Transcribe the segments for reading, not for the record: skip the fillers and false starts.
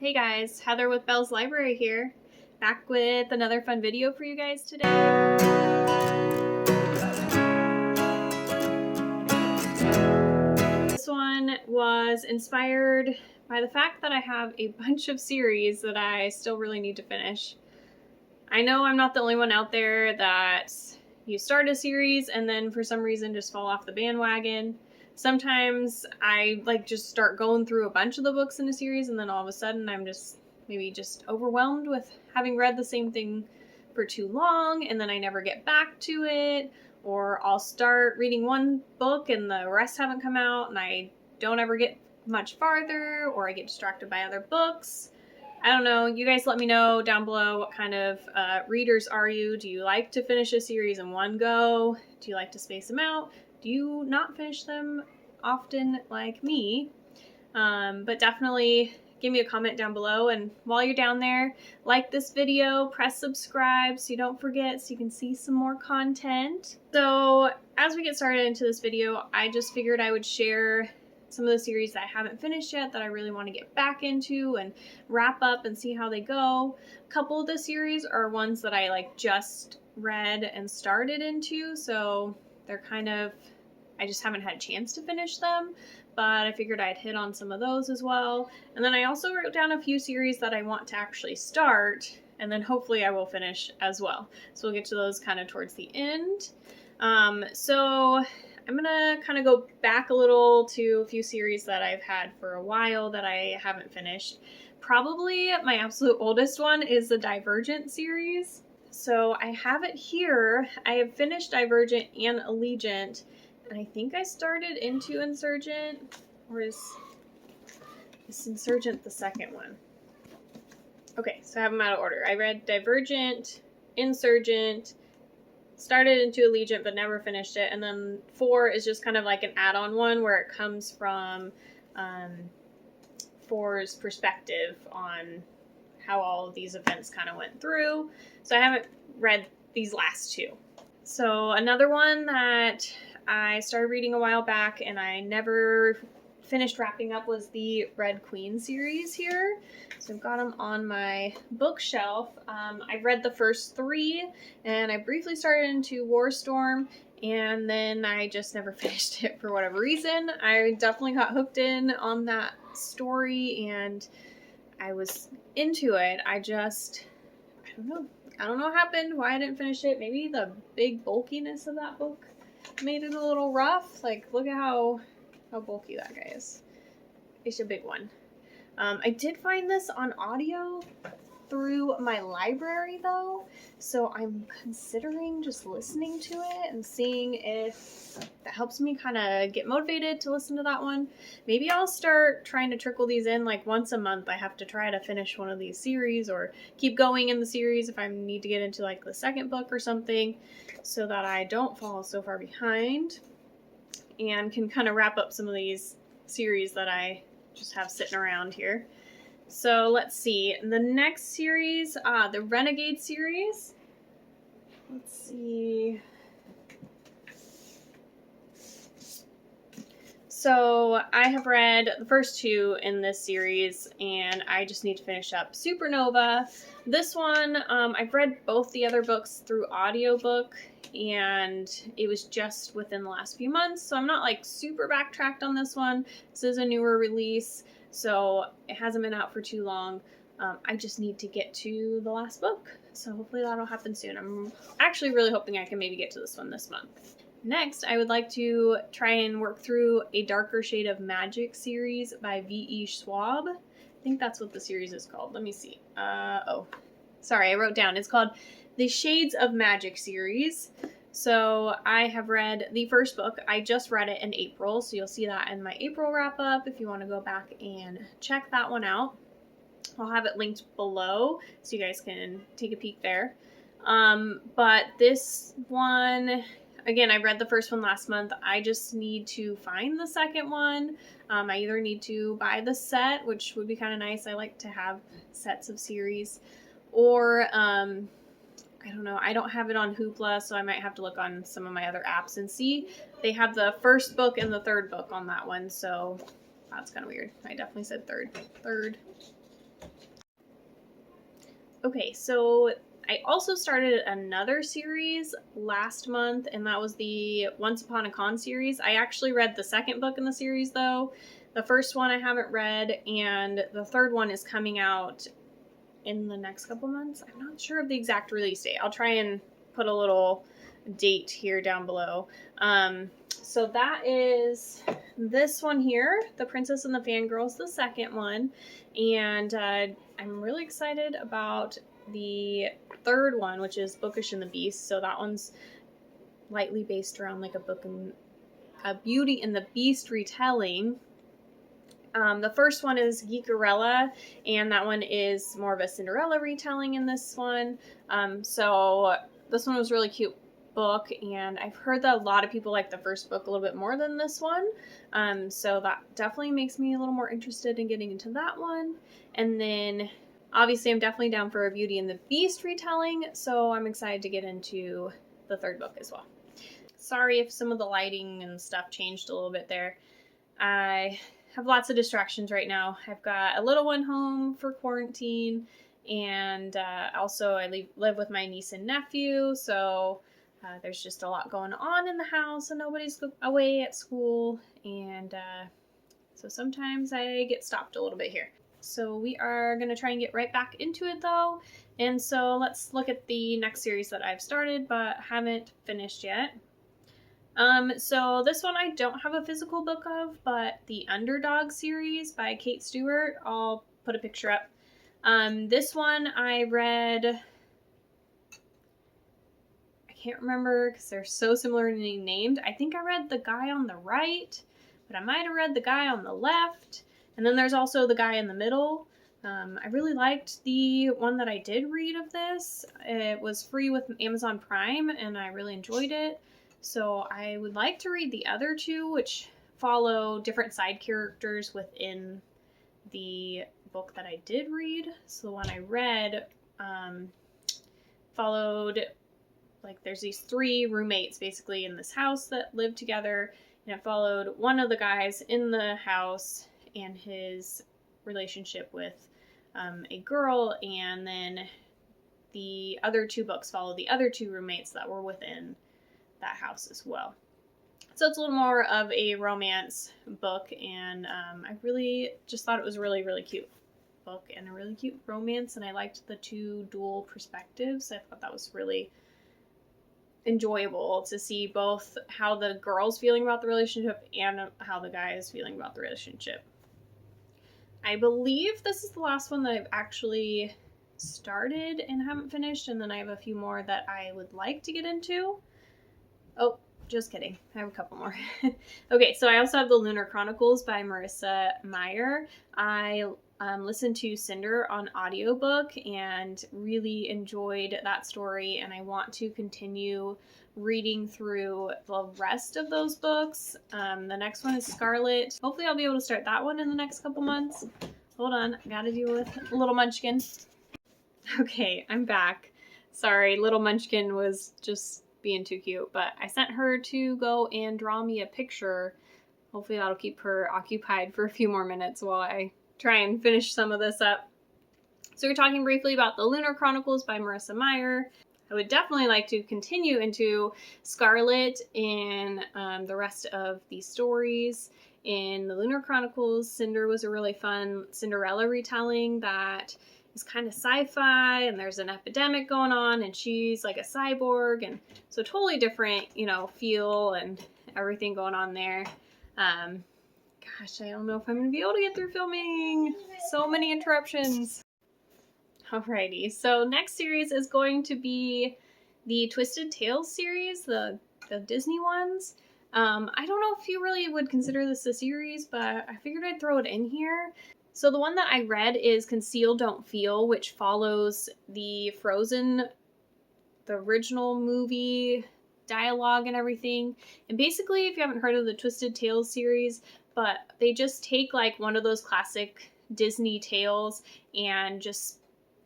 Hey guys, Heather with Bell's Library here, back with another fun video for you guys today. This one was inspired by the fact that I have a bunch of series that I still really need to finish. I know I'm not the only one out there that you start a series and then for some reason just fall off the bandwagon. Sometimes I just start going through a bunch of the books in a series and then all of a sudden I'm maybe just overwhelmed with having read the same thing for too long and then I never get back to it, or I'll start reading one book and the rest haven't come out and I don't ever get much farther, or I get distracted by other books. I don't know. You guys let me know down below what kind of readers are you. Do you like to finish a series in one go? Do you like to space them out? Do you not finish them often like me? But definitely give me a comment down below, and while you're down there, like this video, press subscribe so you don't forget, so you can see some more content. So as we get started into this video, I just figured I would share some of the series that I haven't finished yet that I really want to get back into and wrap up and see how they go. A couple of the series are ones that I just read and started into, so they're I just haven't had a chance to finish them, but I figured I'd hit on some of those as well. And then I also wrote down a few series that I want to actually start, and then hopefully I will finish as well. So we'll get to those kind of towards the end. So I'm gonna kind of go back a little to a few series that I've had for a while that I haven't finished. Probably my absolute oldest one is the Divergent series. So I have it here. I have finished Divergent and Allegiant, and I think I started into Insurgent, or is Insurgent the second one? Okay, so I have them out of order. I read Divergent, Insurgent, started into Allegiant but never finished it, and then 4 is just kind of like an add-on one where it comes from 4's perspective on how all of these events kind of went through. So I haven't read these last two. So another one that I started reading a while back and I never finished wrapping up was the Red Queen series here. So I've got them on my bookshelf. I've read the first 3 and I briefly started into War Storm, and then I just never finished it for whatever reason. I definitely got hooked in on that story and I was into it. I don't know. I don't know what happened, why I didn't finish it. Maybe the big bulkiness of that book made it a little rough. Look at how bulky that guy is. It's a big one. I did find this on audio through my library though, so I'm considering just listening to it and seeing if that helps me kind of get motivated to listen to that one. Maybe I'll start trying to trickle these in once a month. I have to try to finish one of these series or keep going in the series if I need to get into the second book or something, so that I don't fall so far behind and can kind of wrap up some of these series that I just have sitting around here. So let's see, the next series, the Renegade series. Let's see. So I have read the first 2 in this series and I just need to finish up Supernova. This one, I've read both the other books through audiobook and it was just within the last few months, so I'm not super backtracked on this one. This is a newer release, so it hasn't been out for too long. I just need to get to the last book, so hopefully that'll happen soon. I'm actually really hoping I can maybe get to this one this month. Next, I would like to try and work through A Darker Shade of Magic series by V.E. Schwab. I think that's what the series is called. Let me see. Oh, sorry, I wrote down. It's called The Shades of Magic series. So I have read the first book. I just read it in April, so you'll see that in my April wrap up if you want to go back and check that one out. I'll have it linked below so you guys can take a peek there. But this one, again, I read the first one last month. I just need to find the second one. I either need to buy the set, which would be kind of nice. I like to have sets of series, or I don't know. I don't have it on Hoopla, so I might have to look on some of my other apps and see. They have the first book and the third book on that one, so that's kind of weird. I definitely said third. Okay, so I also started another series last month, and that was the Once Upon a Con series. I actually read the second book in the series, though. The first one I haven't read, and the third one is coming out in the next couple months. I'm not sure of the exact release date. I'll try and put a little date here down below. So that is this one here, The Princess and the Fangirls, the second one. And I'm really excited about the third one, which is Bookish and the Beast. So that one's lightly based around like a Beauty and the Beast retelling. The first one is Geekerella, and that one is more of a Cinderella retelling in this one. So this one was really cute book, and I've heard that a lot of people like the first book a little bit more than this one. So that definitely makes me a little more interested in getting into that one. And then obviously I'm definitely down for a Beauty and the Beast retelling, so I'm excited to get into the third book as well. Sorry if some of the lighting and stuff changed a little bit there. I have lots of distractions right now. I've got a little one home for quarantine, and also I live with my niece and nephew, so there's just a lot going on in the house, and nobody's away at school, and so sometimes I get stopped a little bit here. So we are going to try and get right back into it, though, and so let's look at the next series that I've started but haven't finished yet. So this one I don't have a physical book of, but the Underdog series by Kate Stewart, I'll put a picture up. This one I read, I can't remember because they're so similarly named. I think I read The Guy on the Right, but I might have read The Guy on the Left. And then there's also The Guy in the Middle. I really liked the one that I did read of this. It was free with Amazon Prime, and I really enjoyed it. So I would like to read the other two, which follow different side characters within the book that I did read. So the one I read followed, like, there's these three roommates basically in this house that live together, and it followed one of the guys in the house and his relationship with a girl, and then the other two books follow the other two roommates that were within that house as well. So it's a little more of a romance book, and I really just thought it was a really, really cute book and a really cute romance, and I liked the two dual perspectives. I thought that was really enjoyable to see both how the girl's feeling about the relationship and how the guy is feeling about the relationship. I believe this is the last one that I've actually started and haven't finished, and then I have a few more that I would like to get into. Oh, just kidding. I have a couple more. Okay, so I also have the Lunar Chronicles by Marissa Meyer. I listened to Cinder on audiobook and really enjoyed that story, and I want to continue reading through the rest of those books. The next one is Scarlet. Hopefully I'll be able to start that one in the next couple months. Hold on, I gotta deal with Little Munchkin. Okay, I'm back. Sorry, Little Munchkin was just being too cute, but I sent her to go and draw me a picture. Hopefully that'll keep her occupied for a few more minutes while I try and finish some of this up. So we're talking briefly about the Lunar Chronicles by Marissa Meyer. I would definitely like to continue into Scarlet and the rest of these stories. In the Lunar Chronicles, Cinder was a really fun Cinderella retelling that is kind of sci-fi, and there's an epidemic going on, and she's like a cyborg, and so totally different, feel and everything going on there. Gosh, I don't know if I'm gonna be able to get through filming. So many interruptions. Alrighty, so next series is going to be the Twisted Tales series, the Disney ones. I don't know if you really would consider this a series, but I figured I'd throw it in here. So the one that I read is Conceal, Don't Feel, which follows the Frozen, the original movie dialogue and everything. And basically, if you haven't heard of the Twisted Tales series, but they just take like one of those classic Disney tales and just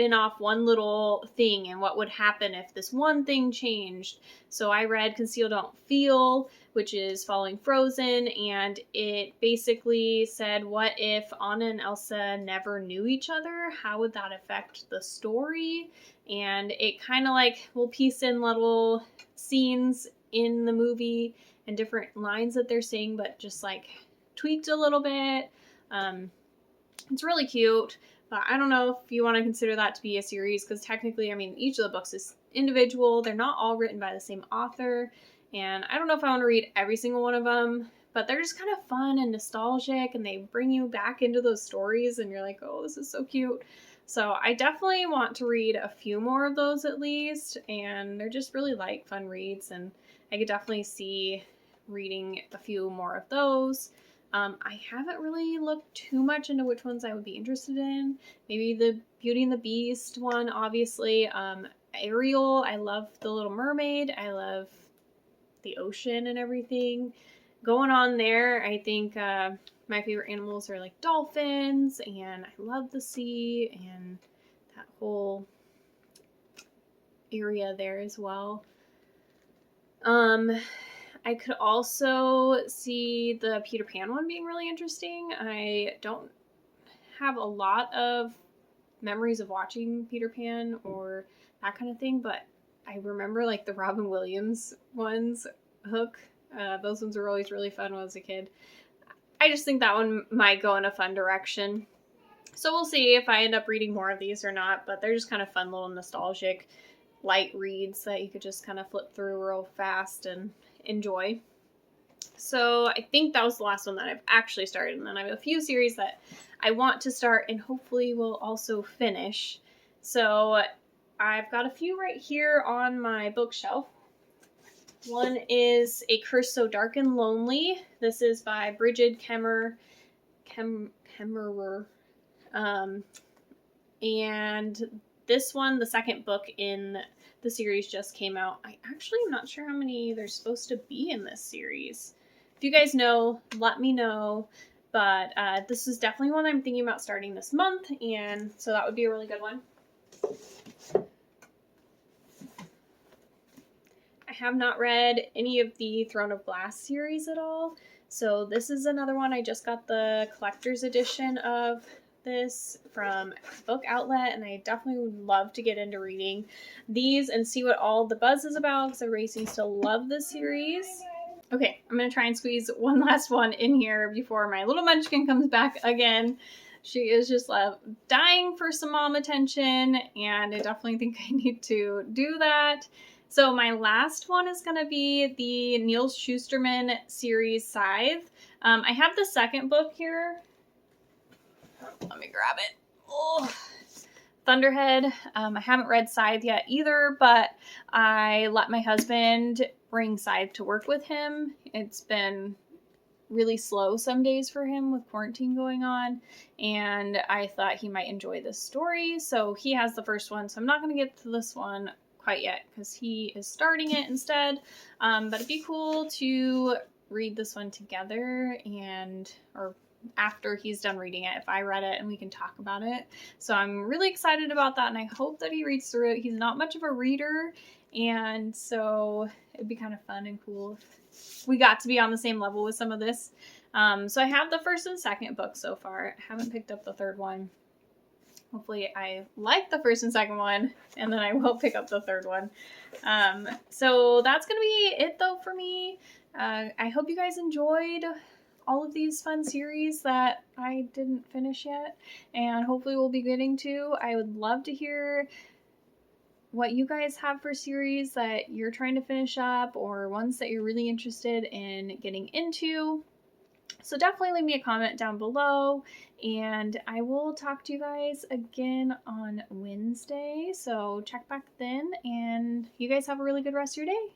spin off one little thing and what would happen if this one thing changed. So I read Conceal Don't Feel, which is following Frozen, and it basically said, what if Anna and Elsa never knew each other? How would that affect the story? And it kind of like will piece in little scenes in the movie and different lines that they're saying, but just like tweaked a little bit. It's really cute, but I don't know if you want to consider that to be a series, because technically, I mean, each of the books is individual. They're not all written by the same author, and I don't know if I want to read every single one of them, but they're just kind of fun and nostalgic, and they bring you back into those stories, and you're like, oh, this is so cute. So I definitely want to read a few more of those at least, and they're just really like fun reads, and I could definitely see reading a few more of those. I haven't really looked too much into which ones I would be interested in. Maybe the Beauty and the Beast one, obviously. Ariel, I love The Little Mermaid. I love the ocean and everything. Going on there, I think my favorite animals are like dolphins, and I love the sea and that whole area there as well. I could also see the Peter Pan one being really interesting. I don't have a lot of memories of watching Peter Pan or that kind of thing, but I remember like the Robin Williams ones, Hook. Those ones were always really fun when I was a kid. I just think that one might go in a fun direction. So we'll see if I end up reading more of these or not, but they're just kind of fun little nostalgic light reads that you could just kind of flip through real fast and enjoy. So I think that was the last one that I've actually started, and then I have a few series that I want to start and hopefully will also finish. So I've got a few right here on my bookshelf. One is A Curse So Dark and Lonely. This is by Bridget Kemmerer. And this one, the second book in the series, just came out. I actually am not sure how many there's supposed to be in this series. If you guys know, let me know. But this is definitely one I'm thinking about starting this month, and so that would be a really good one. I have not read any of the Throne of Glass series at all, so this is another one. I just got the collector's edition of this from Book Outlet, and I definitely would love to get into reading these and see what all the buzz is about, because I seem to love this series. Okay, I'm going to try and squeeze one last one in here before my little munchkin comes back again. She is just dying for some mom attention, and I definitely think I need to do that. So my last one is going to be the Neil Shusterman series, Scythe. I have the second book here. Let me grab it. Oh, Thunderhead. I haven't read Scythe yet either, but I let my husband bring Scythe to work with him. It's been really slow some days for him with quarantine going on, and I thought he might enjoy this story, so he has the first one. So I'm not going to get to this one quite yet because he is starting it instead, but it'd be cool to read this one together, or after he's done reading it, if I read it, and we can talk about it. So I'm really excited about that, and I hope that he reads through it. He's not much of a reader, and so it'd be kind of fun and cool if we got to be on the same level with some of this. So I have the first and second book so far. I haven't picked up the third one. Hopefully I like the first and second one, and then I will pick up the third one. So that's going to be it though for me. I hope you guys enjoyed all of these fun series that I didn't finish yet, and hopefully we'll be getting to. I would love to hear what you guys have for series that you're trying to finish up, or ones that you're really interested in getting into. So definitely leave me a comment down below, and I will talk to you guys again on Wednesday. So check back then, and you guys have a really good rest of your day.